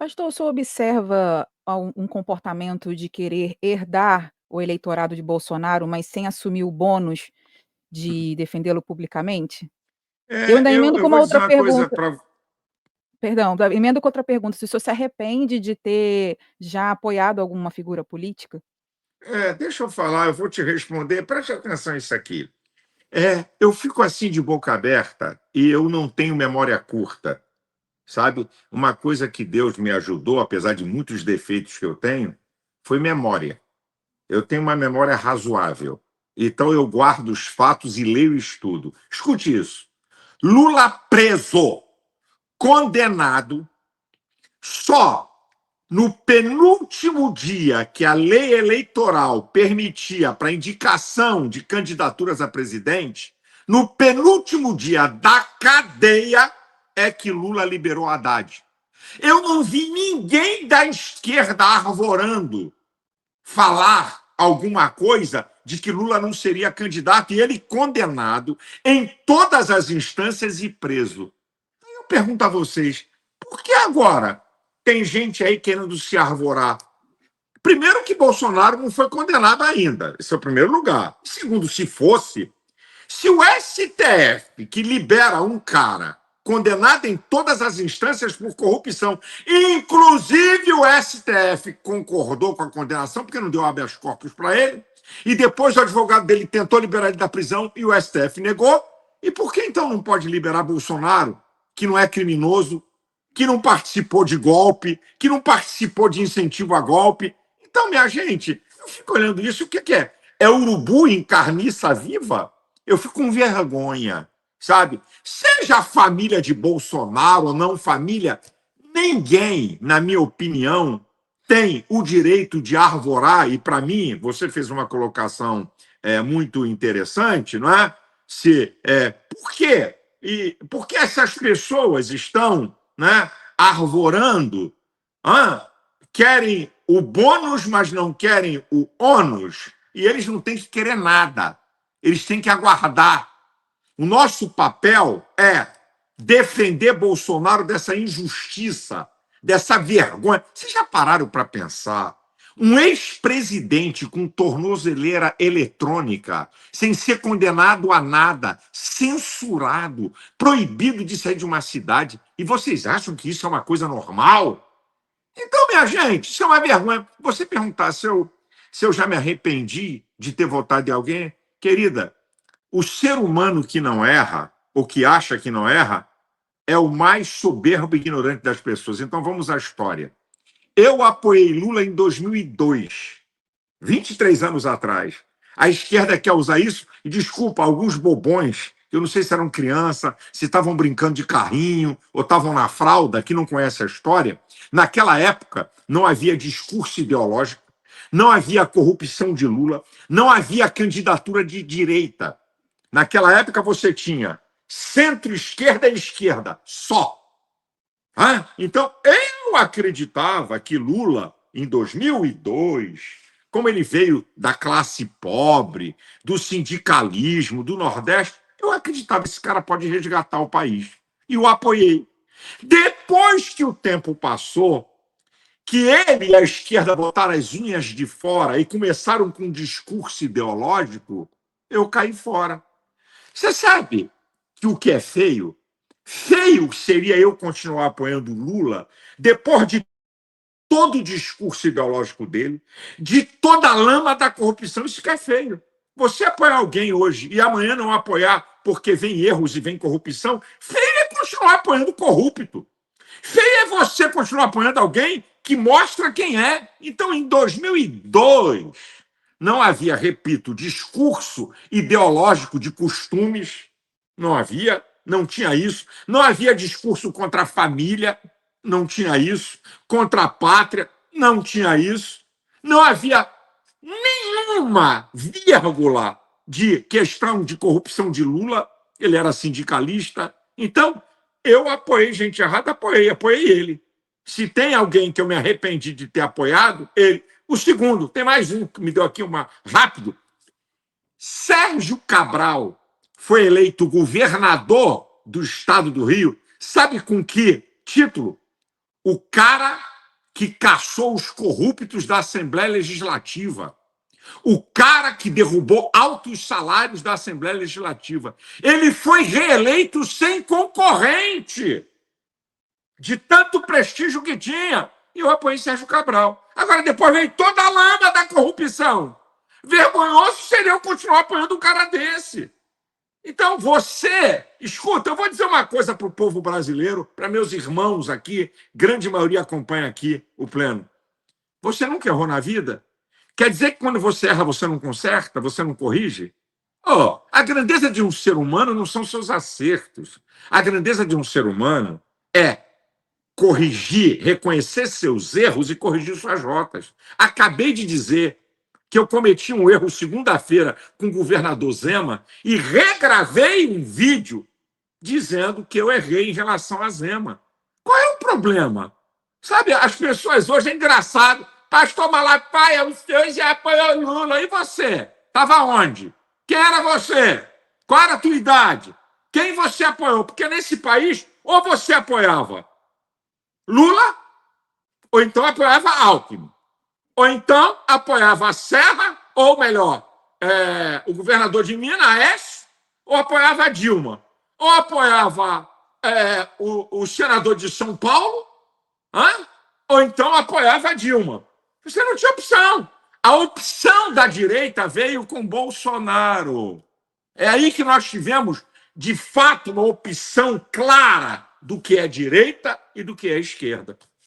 Pastor, o senhor observa um comportamento de querer herdar o eleitorado de Bolsonaro, mas sem assumir o bônus de defendê-lo publicamente? Eu ainda emendo Eu com uma vou dizer outra uma coisa pergunta. para. Perdão, emendo com outra pergunta, se o senhor se arrepende de ter já apoiado alguma figura política? Deixa eu falar, eu vou te responder. Preste atenção nisso aqui. Eu fico assim de boca aberta e eu não tenho memória curta, sabe? Uma coisa que Deus me ajudou, apesar de muitos defeitos que eu tenho, foi memória. Eu tenho uma memória razoável. Então eu guardo os fatos e leio e estudo. Escute isso. Lula preso, condenado, só no penúltimo dia que a lei eleitoral permitia para indicação de candidaturas a presidente, no penúltimo dia da cadeia é que Lula liberou Haddad. Eu não vi ninguém da esquerda arvorando falar alguma coisa de que Lula não seria candidato e ele condenado em todas as instâncias e preso. Eu pergunto a vocês, por que agora tem gente aí querendo se arvorar? Primeiro que Bolsonaro não foi condenado ainda, esse é o primeiro lugar. Segundo, se fosse, se o STF, que libera um cara condenado em todas as instâncias por corrupção, inclusive o STF concordou com a condenação, porque não deu habeas corpus para ele, e depois o advogado dele tentou liberar ele da prisão e o STF negou, e por que então não pode liberar Bolsonaro, que não é criminoso, que não participou de golpe, que não participou de incentivo a golpe? Então, minha gente, eu fico olhando isso, o que é? É urubu em carniça viva? Eu fico com vergonha, sabe? Seja a família de Bolsonaro ou não família, ninguém, na minha opinião, tem o direito de arvorar, e para mim, você fez uma colocação muito interessante, não é? Por quê? E por que essas pessoas estão, né, arvorando, querem o bônus, mas não querem o ônus, e eles não têm que querer nada. Eles têm que aguardar. O nosso papel é defender Bolsonaro dessa injustiça, dessa vergonha. Vocês já pararam para pensar? Um ex-presidente com tornozeleira eletrônica, sem ser condenado a nada, censurado, proibido de sair de uma cidade. E vocês acham que isso é uma coisa normal? Então, minha gente, isso é uma vergonha. Você perguntar se eu já me arrependi de ter votado em alguém, querida, o ser humano que não erra, ou que acha que não erra, é o mais soberbo e ignorante das pessoas. Então vamos à história. Eu apoiei Lula em 2002, 23 anos atrás. A esquerda quer usar isso, e desculpa, alguns bobões, eu não sei se eram criança, se estavam brincando de carrinho, ou estavam na fralda, que não conhece a história. Naquela época, não havia discurso ideológico, não havia corrupção de Lula, não havia candidatura de direita. Naquela época você tinha centro-esquerda e esquerda, só. Então, eu acreditava que Lula, em 2002, como ele veio da classe pobre, do sindicalismo, do Nordeste, eu acreditava que esse cara pode resgatar o país. E o apoiei. Depois que o tempo passou, que ele e a esquerda botaram as unhas de fora e começaram com um discurso ideológico, eu caí fora. Você sabe que o que é feio? Feio seria eu continuar apoiando Lula depois de todo o discurso ideológico dele, de toda a lama da corrupção. Isso que é feio. Você apoiar alguém hoje e amanhã não apoiar porque vem erros e vem corrupção, feio é continuar apoiando corrupto. Feio é você continuar apoiando alguém que mostra quem é. Então, em 2002, não havia, repito, discurso ideológico de costumes, não havia, não tinha isso. Não havia discurso contra a família, não tinha isso. Contra a pátria, não tinha isso. Não havia nenhuma vírgula de questão de corrupção de Lula, ele era sindicalista. Então, eu apoiei gente errada, apoiei ele. Se tem alguém que eu me arrependi de ter apoiado, ele. O segundo, tem mais um que me deu aqui uma rápido. Sérgio Cabral foi eleito governador do estado do Rio. Sabe com que título? O cara que caçou os corruptos da Assembleia Legislativa. O cara que derrubou altos salários da Assembleia Legislativa. Ele foi reeleito sem concorrente, de tanto prestígio que tinha. E eu apoiei Sérgio Cabral. Agora, depois veio toda a lama da corrupção. Vergonhoso seria eu continuar apoiando um cara desse. Então, escuta, eu vou dizer uma coisa para o povo brasileiro, para meus irmãos aqui, grande maioria acompanha aqui o pleno. Você nunca errou na vida? Quer dizer que quando você erra, você não conserta, você não corrige? Oh, a grandeza de um ser humano não são seus acertos. A grandeza de um ser humano é corrigir, reconhecer seus erros e corrigir suas rotas. Acabei de dizer que eu cometi um erro segunda-feira com o governador Zema e regravei um vídeo dizendo que eu errei em relação a Zema. Qual é o problema? Sabe, as pessoas hoje, é engraçado, pastor Malafaia, os senhores já apoiou Lula, e você? Estava onde? Quem era você? Qual era a tua idade? Quem você apoiou? Porque nesse país, ou você apoiava Lula, ou então apoiava Alckmin. Ou então apoiava a Serra, ou melhor, o governador de Minas, Aécio, ou apoiava a Dilma. Ou apoiava o senador de São Paulo, ou então apoiava a Dilma. Você não tinha opção. A opção da direita veio com Bolsonaro. É aí que nós tivemos, de fato, uma opção clara do que é direita e do que é esquerda.